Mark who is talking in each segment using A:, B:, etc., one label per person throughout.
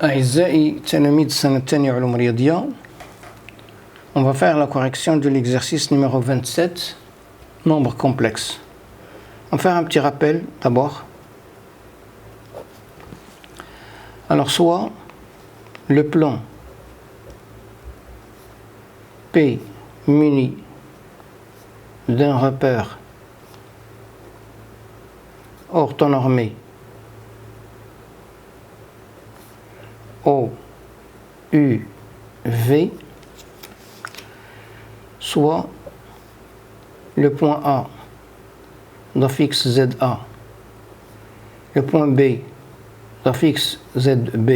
A: أعزائي تلاميذ السنة الثانية علوم رياضية. On va faire la correction de l'exercice numéro 27, nombre complexe. On va faire un petit rappel d'abord. Alors soit le plan P muni d'un repère orthonormé O, U, V, soit le point A d'affixe ZA, le point B d'affixe ZB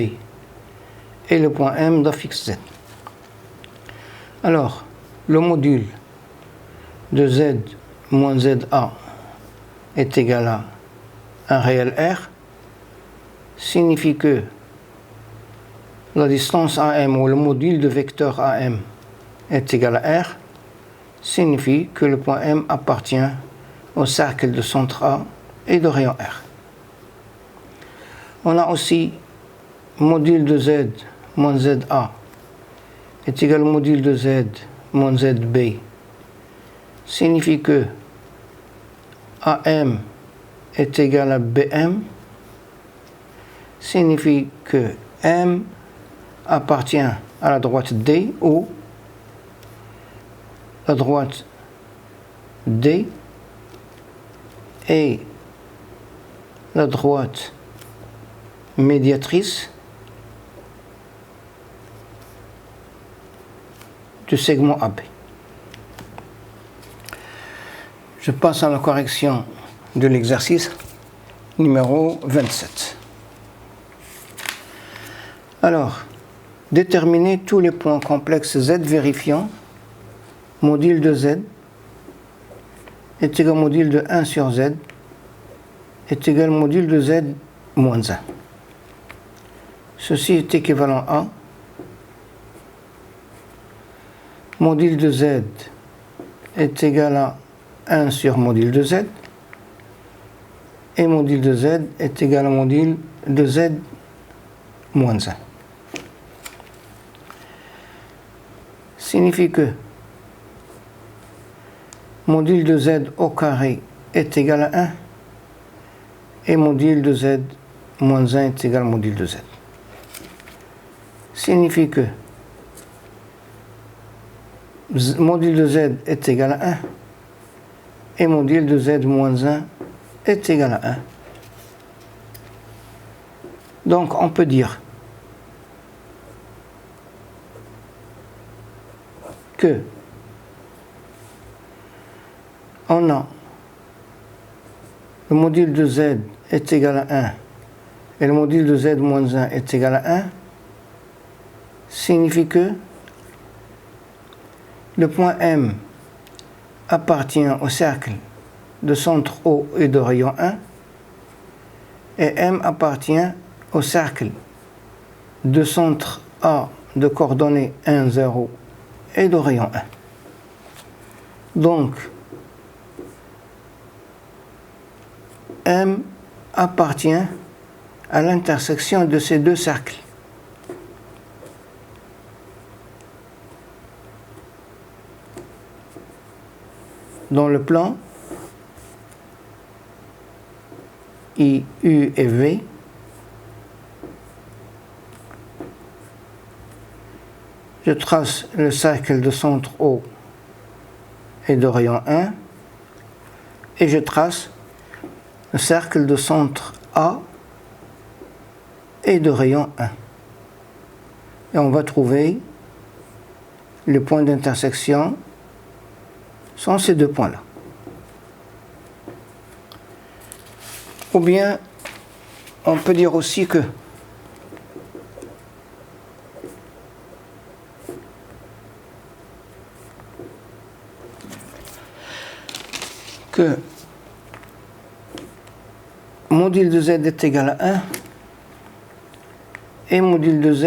A: et le point M d'affixe Z. Alors, le module de Z moins ZA est égal à un réel R, signifie que la distance AM ou le module de vecteur AM est égal à R, signifie que le point M appartient au cercle de centre A et de rayon R. On a aussi module de Z moins ZA est égal au module de Z moins ZB, signifie que AM est égal à BM, signifie que M appartient à la droite D ou la droite D et la droite médiatrice du segment AB. Je passe à la correction de l'exercice numéro 27. Alors, déterminer tous les points complexes Z vérifiant module de Z est égal au module de 1 sur Z est égal au module de Z moins 1. Ceci est équivalent à module de Z est égal à 1 sur module de Z et module de Z est égal à module de Z moins 1. Signifie que module de Z au carré est égal à 1 et module de Z moins 1 est égal à module de Z. Signifie que module de Z est égal à 1 et module de Z moins 1 est égal à 1. Donc on peut dire que on a le module de Z est égal à 1 et le module de Z moins 1 est égal à 1, signifie que le point M appartient au cercle de centre O et de rayon 1 et M appartient au cercle de centre A de coordonnées 1, 0 et de rayon 1. Donc, M appartient à l'intersection de ces deux cercles. Dans le plan I, U et V, je trace le cercle de centre O et de rayon 1 et je trace le cercle de centre A et de rayon 1. Et on va trouver le point d'intersection sont ces deux points-là. Ou bien, on peut dire aussi que module de Z est égal à 1 et module de Z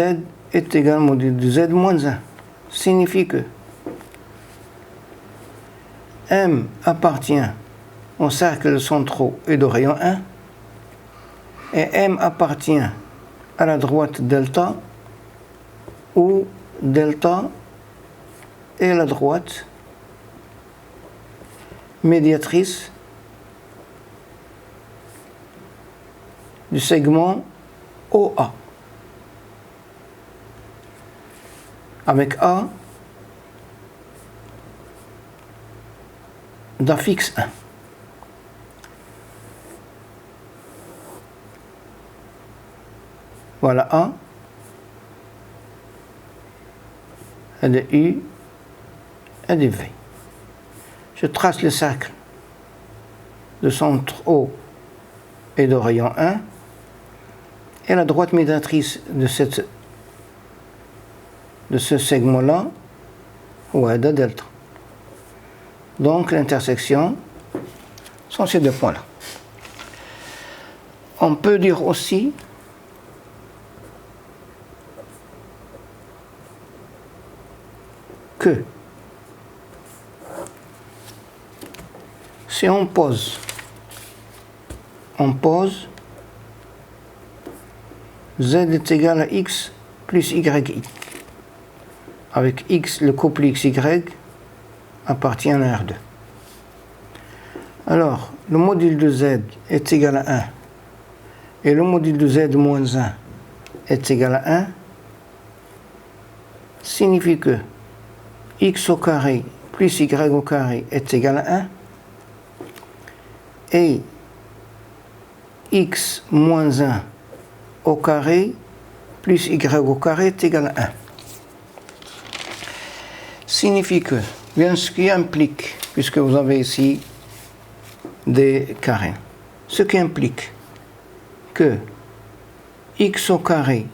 A: est égal à module de Z moins 1. Signifie que M appartient au cercle de centre O et de rayon 1 et M appartient à la droite delta, où delta est la droite médiatrice du segment OA. Avec A d'affixe 1. Voilà A, et de U, et de V. Je trace le cercle de centre O et de rayon 1, et la droite médiatrice de ce segment-là, ouais, de delta. Donc l'intersection sont ces deux points-là. On peut dire aussi que si on pose z est égal à x plus yi, avec x, le couple xy appartient à R2. Alors, le module de z est égal à 1 et le module de z moins 1 est égal à 1, signifie que x au carré plus y au carré est égal à 1 et x moins 1 au carré plus y au carré est égal à 1. Signifie que, bien ce qui implique, puisque vous avez ici des carrés, ce qui implique que x au carré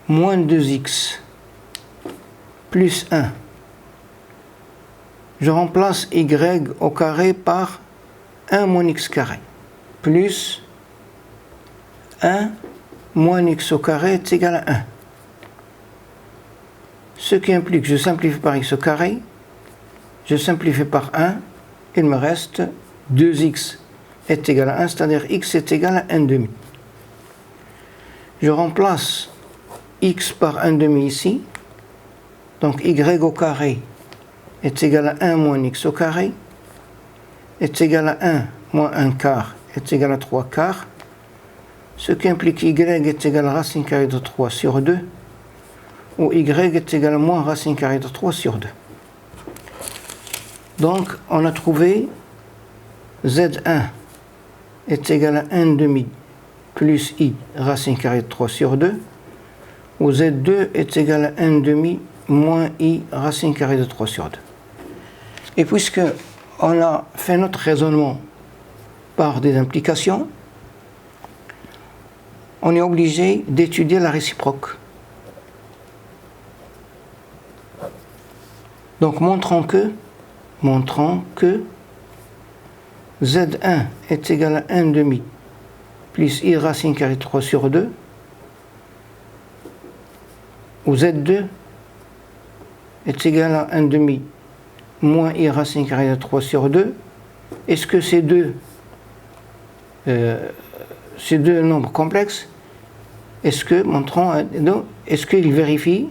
A: moins 2x plus 1, je remplace y au carré par 1 moins x carré, plus 1 moins x au carré est égal à 1. Ce qui implique que je simplifie par x au carré, je simplifie par 1, il me reste 2x est égal à 1, c'est-à-dire x est égal à 1 demi. Je remplace x par 1 demi ici, donc y au carré est égal à 1 moins x au carré, est égal à 1 moins 1 quart est égal à 3 quarts, ce qui implique y est égal à racine carrée de 3 sur 2, où y est égal à moins racine carrée de 3 sur 2. Donc, on a trouvé z1 est égal à 1 demi plus i racine carrée de 3 sur 2, où z2 est égal à 1 demi moins i racine carrée de 3 sur 2. Et puisque on a fait notre raisonnement par des implications, on est obligé d'étudier la réciproque. Donc montrons que z1 est égal à 1 demi plus i racine carrée de 3 sur 2, où z2 est égal à 1 demi moins i racine carrée de 3 sur 2. Est-ce que ces deux nombres complexes, est-ce qu'ils vérifient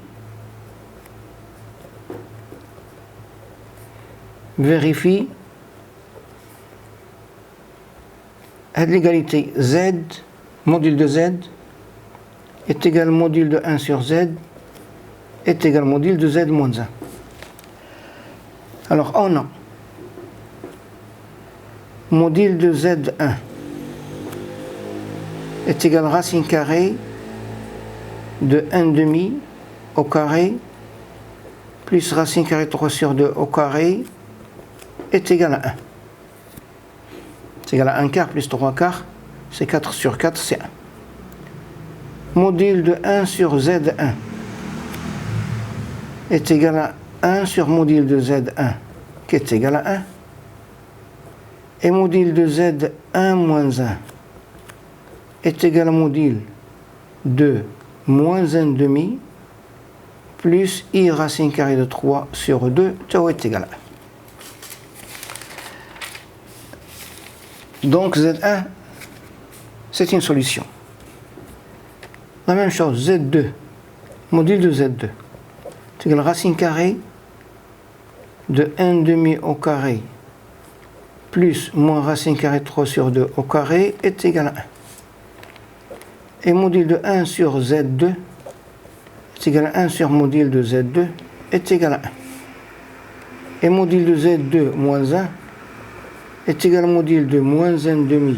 A: à l'égalité z, module de z est égal module de 1 sur z est égal module de z moins 1. Alors on a module de z1 est égal racine carrée de 1 demi au carré plus racine carrée de 3 sur 2 au carré est égal à 1. C'est égal à 1 quart plus 3 quarts, c'est 4 sur 4, c'est 1. Module de 1 sur z1 est égal à 1 sur module de z1 qui est égal à 1. Et module de z1 moins 1 est égal à module de moins 1 demi plus i racine carrée de 3 sur 2, tau est égal à 1. Donc Z1, c'est une solution. La même chose, Z2, module de Z2, c'est égal à racine carrée de 1/2 au carré plus moins racine carrée 3 sur 2 au carré est égal à 1. Et module de 1 sur Z2 est égal à 1 sur module de Z2 est égal à 1. Et module de Z2 moins 1 est égal à module de moins 1/2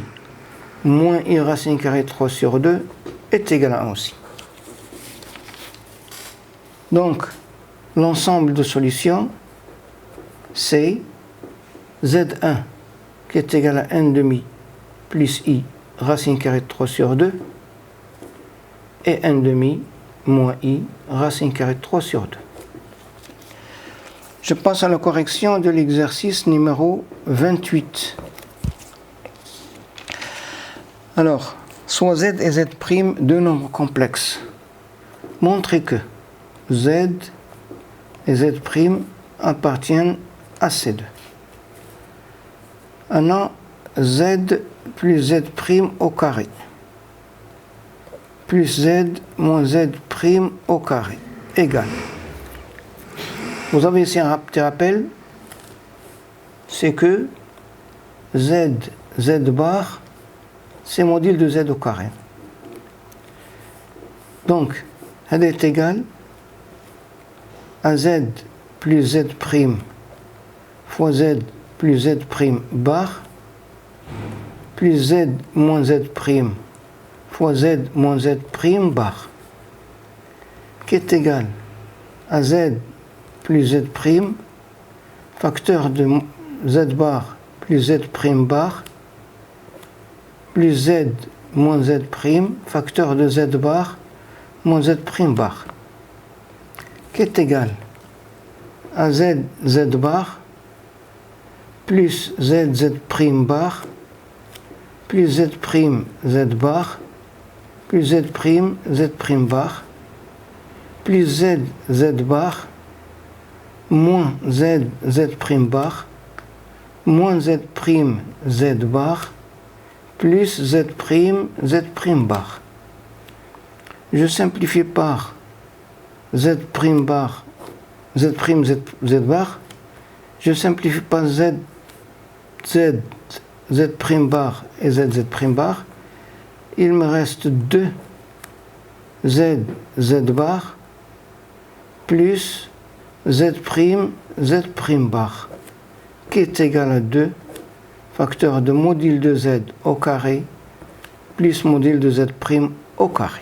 A: moins I racine carrée 3 sur 2 est égal à 1 aussi. Donc, l'ensemble de solutions, c'est Z1 qui est égal à 1/2 plus I racine carrée 3 sur 2 et 1/2 moins I racine carrée 3 sur 2. Je passe à la correction de l'exercice numéro 28. Alors, soit Z et Z' deux nombres complexes. Montrez que Z et Z' appartiennent à ces deux. Maintenant, Z plus Z' au carré plus Z moins Z' au carré égale. Vous avez ici un petit rappel, c'est que Z bar, c'est module de Z au carré. Donc, elle est égale à Z plus Z' fois Z plus Z' bar plus Z moins Z' fois Z moins Z' bar qui est égal à Z plus Z', facteur de Z bar plus Z' bar, plus Z moins Z', facteur de Z bar moins Z' bar, qui est égal à Z bar plus Z bar plus Z' Z bar plus Z' Z' bar plus Z bar moins Z bar moins Z' Z bar plus Z' bar. Je simplifie par Z' bar, Z' bar. Je simplifie par Z bar et Z' bar. Il me reste 2 Z bar plus Z' bar qui est égal à 2 facteur de module de Z au carré plus module de Z' au carré.